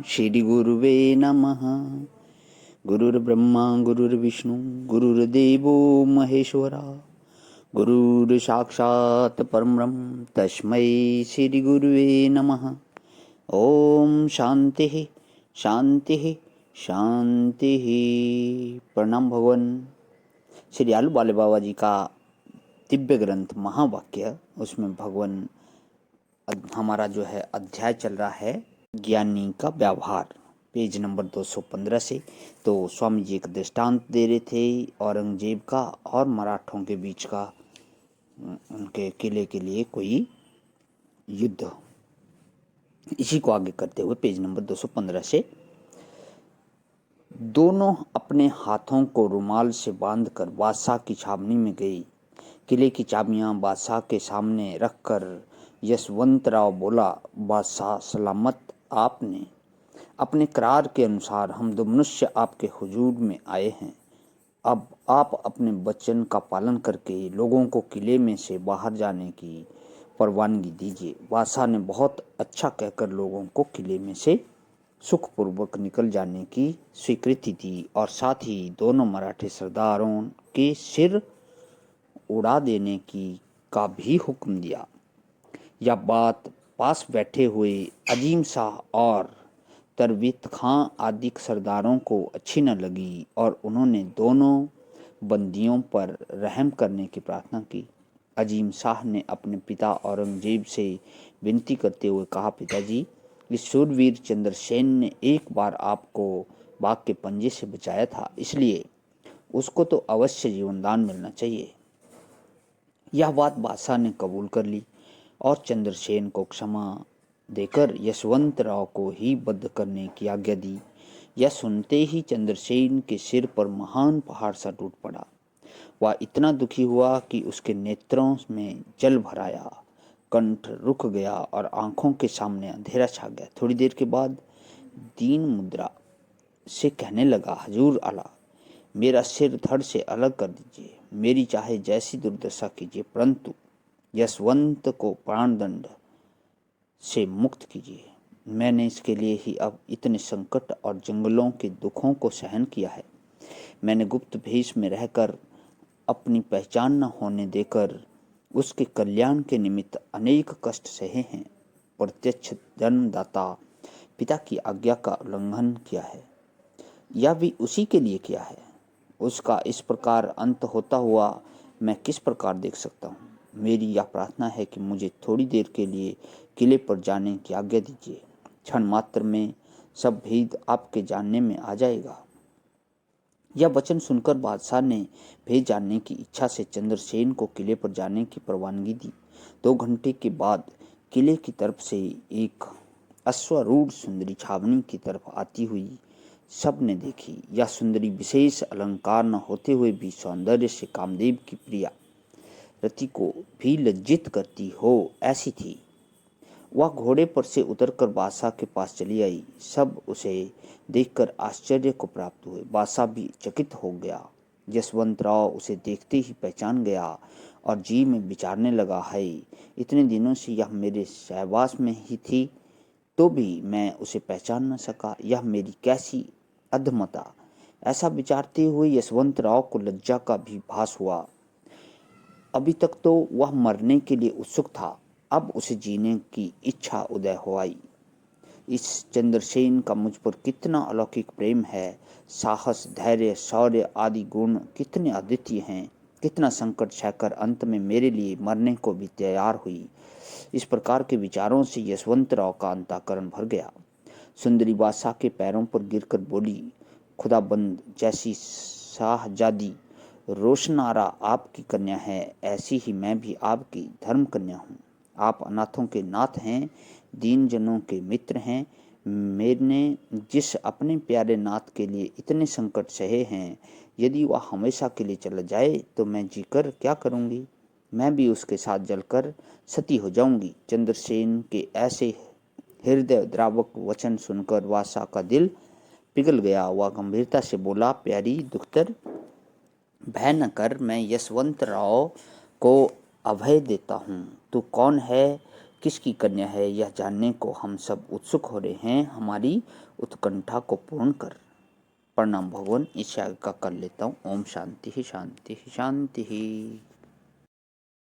श्री गुरुवे नमः। गुरुर्ब्रह्मा गुरुर्विष्णु गुरुर्देवो महेश्वरा, गुरुर्साक्षात् परब्रह्म तस्मै श्री गुरुवे नमः। ओम शांति शांति शांति। प्रणाम भगवान। श्री आलू वाले बाबा जी का दिव्य ग्रंथ महावाक्य, उसमें भगवान हमारा जो है अध्याय चल रहा है ज्ञानी का व्यवहार, पेज नंबर 215 से। तो स्वामी जी एक दृष्टांत दे रहे थे औरंगजेब का और मराठों के बीच का, उनके किले के लिए कोई युद्ध। इसी को आगे करते हुए पेज नंबर 215 से, दोनों अपने हाथों को रुमाल से बांधकर बादशाह की छावनी में गई। किले की चाबियां बादशाह के सामने रखकर यशवंतराव बोला, बादशाह सलामत, आपने अपने करार के अनुसार हम दो मनुष्य आपके हुजूर में आए हैं। अब आप अपने वचन का पालन करके लोगों को किले में से बाहर जाने की परवानगी दीजिए। बादशाह ने बहुत अच्छा कहकर लोगों को किले में से सुखपूर्वक निकल जाने की स्वीकृति दी और साथ ही दोनों मराठे सरदारों के सिर उड़ा देने का भी हुक्म दिया। यह बात पास बैठे हुए अजीम शाह और तरबियत खां आदि सरदारों को अच्छी न लगी और उन्होंने दोनों बंदियों पर रहम करने की प्रार्थना की। अजीम शाह ने अपने पिता औरंगजेब से विनती करते हुए कहा, पिताजी, इस शूरवीर चंद्रसेन ने एक बार आपको बाघ के पंजे से बचाया था, इसलिए उसको तो अवश्य जीवनदान मिलना चाहिए। यह बात बादशाह ने कबूल कर ली और चंद्रसेन को क्षमा देकर यशवंतराव को ही बद्ध करने की आज्ञा दी। यह सुनते ही चंद्रसेन के सिर पर महान पहाड़ सा टूट पड़ा। वह इतना दुखी हुआ कि उसके नेत्रों में जल भर आया, कंठ रुक गया और आंखों के सामने अंधेरा छा गया। थोड़ी देर के बाद दीन मुद्रा से कहने लगा, हजूर आला, मेरा सिर धड़ से अलग कर दीजिए, मेरी चाहे जैसी दुर्दशा कीजिए, परंतु यशवंत को प्राणदंड से मुक्त कीजिए। मैंने इसके लिए ही अब इतने संकट और जंगलों के दुखों को सहन किया है। मैंने गुप्त भेष में रहकर, अपनी पहचान न होने देकर उसके कल्याण के निमित्त अनेक कष्ट सहे हैं। प्रत्यक्ष जन्मदाता पिता की आज्ञा का उल्लंघन किया है, यह भी उसी के लिए किया है। उसका इस प्रकार अंत होता हुआ मैं किस प्रकार देख सकता हूँ। मेरी यह प्रार्थना है कि मुझे थोड़ी देर के लिए किले पर जाने की आज्ञा दीजिए। क्षण मात्र में सब भेद आपके जानने में आ जाएगा। यह वचन सुनकर बादशाह ने भेद जानने की इच्छा से चंद्रसेन को किले पर जाने की परवानगी दी। 2 घंटे के बाद किले की तरफ से एक अश्वारूढ़ सुंदरी छावनी की तरफ आती हुई सब ने देखी। यह सुंदरी विशेष अलंकार न होते हुए भी सौंदर्य से कामदेव की प्रिया रति को भी लज्जित करती हो ऐसी थी। वह घोड़े पर से उतरकर बादशाह के पास चली आई। सब उसे देखकर आश्चर्य को प्राप्त हुए। बादशाह भी चकित हो गया। यशवंतराव उसे देखते ही पहचान गया और जी में विचारने लगा, है इतने दिनों से यह मेरे सहवास में ही थी तो भी मैं उसे पहचान न सका, यह मेरी कैसी अधमता। ऐसा विचारते हुए यशवंतराव को लज्जा का भी भास हुआ। अभी तक तो वह मरने के लिए उत्सुक था, अब उसे जीने की इच्छा उदय हो आई। इस चंद्रसेन का मुझ पर कितना अलौकिक प्रेम है। साहस, धैर्य, शौर्य आदि गुण कितने अद्वितीय हैं। कितना संकट सहकर अंत में मेरे लिए मरने को भी तैयार हुई। इस प्रकार के विचारों से यशवंतराव का अंतःकरण भर गया। सुंदरी बादशाह के पैरों पर गिरकर बोली, खुदाबंद जैसी शाहजादी रोशनारा आपकी कन्या है, ऐसी ही मैं भी आपकी धर्म कन्या हूँ। आप अनाथों के नाथ हैं, दीन जनों के मित्र हैं। मैंने जिस अपने प्यारे नाथ के लिए इतने संकट सहे हैं, यदि वह हमेशा के लिए चला जाए तो मैं जीकर क्या करूँगी। मैं भी उसके साथ जलकर सती हो जाऊंगी। चंद्रसेन के ऐसे हृदय द्रावक वचन सुनकर बादशाह का दिल पिघल गया। वह गंभीरता से बोला, प्यारी दुख्तर, भय न कर, मैं यशवंतराव को अभय देता हूँ। तू कौन है, किसकी कन्या है यह जानने को हम सब उत्सुक हो रहे हैं। हमारी उत्कंठा को पूर्ण कर। प्रणाम भगवान। इस याग का कर लेता हूँ। ओम शांति शांति शांति।